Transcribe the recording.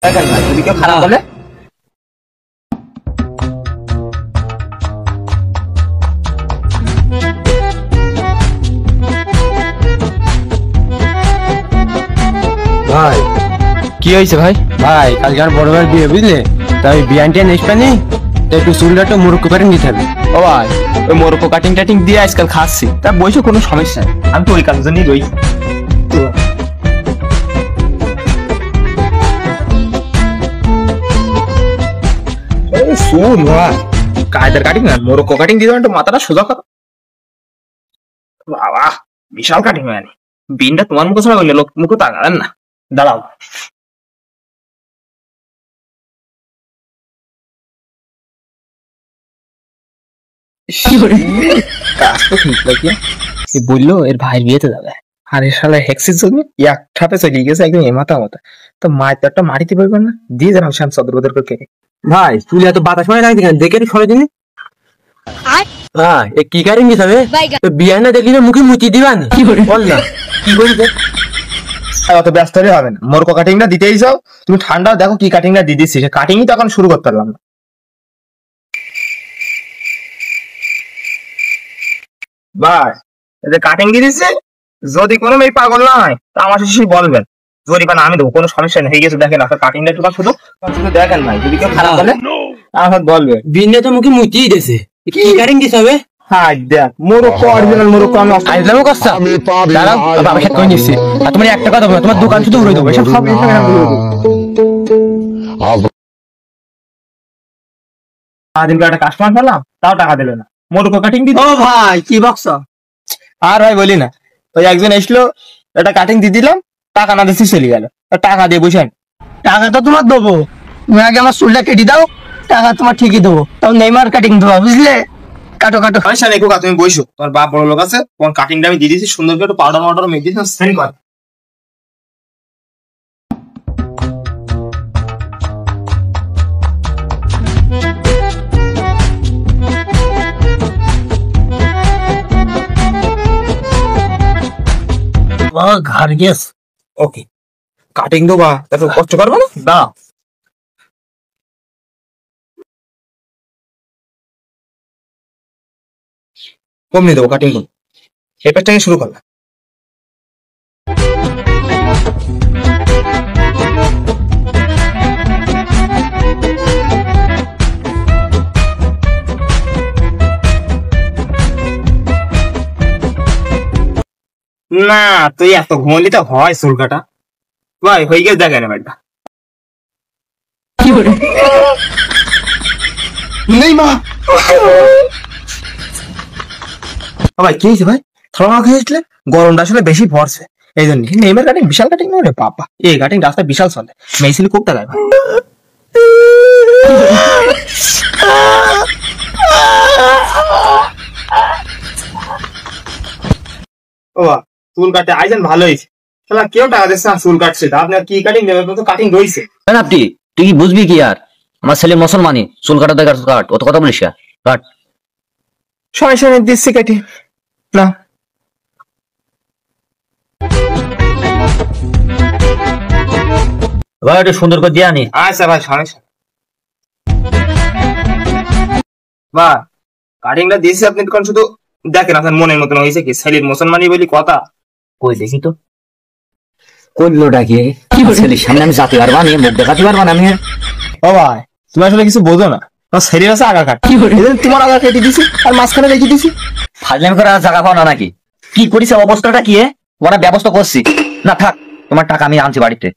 দেখেন না যদি কেউ খারাপ বলে ভাই কি হয়েছে ভাই? ভাই কালকে আমার বড় ভাইয়ের বিয়ে বুঝলে, তাই বিয়ানটা নেস পানি একটু চুলটা একটু মুরুক্ক করে নিতে হবে। ও ভাই ওই মোরকো কাটিং টাটিং দিয়ে আজকাল খাচ্ছি, তা বইছো কোনো সমস্যা নেই, আমি তো ওই কাজের জন্যই রয়েছি। চুল ভাই কায়দার কাটিং না, মোরকো কাটিং দিয়ে একটু মাথাটা সোজা কর। বাবা বিশাল কাটিং হয়নি, বিনটা তোমার মুখে ছাড়া হইলে লোক মুখে তাকাবেন না। দাঁড়াও বললো এর ভাইয়ের বিয়েতে যাবে, আর এর শালা হেক্সির জন্য এক ঠাপে চলে গেছে একদম এমাথা মাথা। তো মায়ের তো একটা মাটিতে পারবেন না, দিয়ে জানাও শ্যাম সদর বদর করে ভাই চুলে এত বাতাস মানে লাগছে কেন, দেখে একটু সরে দিন। এ কি কাটিং দিতে হবে? বিয়ান না দেখলি মুখে মুচি দিবান বল না কি করিস। অত ব্যস্ত হলে হবে না, মোরকো কাটিংটা দিতেই যাও তুমি, ঠান্ডা দেখো কি কাটিংটা দিয়ে দিচ্ছি, সে কাটিংই তো এখন শুরু করতে পারলাম না। ভাই এদের কাটিং দিয়ে দিচ্ছে, যদি কোনো মেয়ে পাগল না হয় তা আমার সাথে বলবেন, যদি না আমি দেবো, কোনো সমস্যা নেই। হয়ে গেছে দেখেন আপনার কাটিংটা একটু শুধু শুধু দেখেন ভাই, যদি কেউ খারাপ বলে আমার বলবে। বিনে তো মুখে মুচি দিয়েছে, কি কাটিং দিতে হবে? হ্যাঁ দেখ মোরকো অরিজিনাল মোরকো আমি আইলামও করছি, দাঁড়াও বাবা সাথে করে নিচ্ছি। আর তোমার একটা কথা বলবো, তোমার দোকান শুধু উড়ে দেবো, এসব সব দিনকে একটা কাস্টমার পেলাম তাও টাকা দিল না, মোরকো কাটিং দিল। ও ভাই কি বকছ? আর ভাই বলি না, ওই একজন এসলো একটা কাটিং দিয়ে দিলাম, টাকা না দিচ্ছি চলে গেল। টাকা দিয়ে বুঝেন, টাকা তো তোমার দেবো, তুমি আগে আমার চুলটা কেটে দাও, টাকা তোমার ঠিকই দেবো, তাও নেইমার কাটিং দেবো বুঝলে। কাটো কাটো তুমি বইসো, তোমার বাপ বড় লোক আছে, তোমার কাটিংটা আমি দিয়ে দিচ্ছি সুন্দর করে, একটু পাউডার মাউডার মেখে দিচ্ছি, সেন্ড কর। ঘর গেস ওকে কাটিং দেবা, তারপর কষ্ট করবো না, দাঁড়াও কমনি দেবো কাটিং করবো, এরপর থেকে শুরু করলাম। না তুই এত ঘুমলি তো হয় চুল কাটা ভাই, হয়ে গেছে দেখেন ভাইটা নেই মা ভাই কি হয়েছে ভাই, থরমা খেয়েছিলে, গরমটা আসলে বেশি পড়ছে এই জন্য। নেইমার কাটিং বিশাল কাটিং না রে বাবা, এই কাটিং রাস্তায় বিশাল চলে, মেয়েছিল খুব টাকায় ভাই। ও চুল কাটতে আইছেন ভালো হয়েছে, শালা কেউ টাকা দিচ্ছে না চুল কাটছে, আপনার কি কাটিং দেবে, তো কাটিং রয়েছে। আপনি তুই কি বুঝবি কি আর, আমার ছেলে মুসলমানি, চুল কাটা দেখার কাট, অত কথা বলিস কাট। সমস্যা নেই দিচ্ছি কাটি না। ভাই একটু সুন্দর করে দিয়ে আনি। আচ্ছা ভাই সমস্যা বা কাটিংটা দিয়েছি আপনি তখন শুধু দেখেন আপনার মনের মতন হয়েছে কি, ছেলের মুসলমানি বলি কথা কই দেখি তো করলোটা কি, ছেলের সামনে আমি যাতে পারবা না, মুখ দেখাতে পারবা না আমি। ও ভাই তুমি আসলে কিছু বোঝো না, তোমার শরীর আছে আগা কাট, তোমার আগা কেটে দিছি আর মাঝখানে রেখে দিছি। ফাজলামি করে আর জায়গা পাও না নাকি? কি করিস অবস্থাটা কি, ওরা ব্যবস্থা করছি না, থাক তোমার টাকা আমি আনছি বাড়িতে।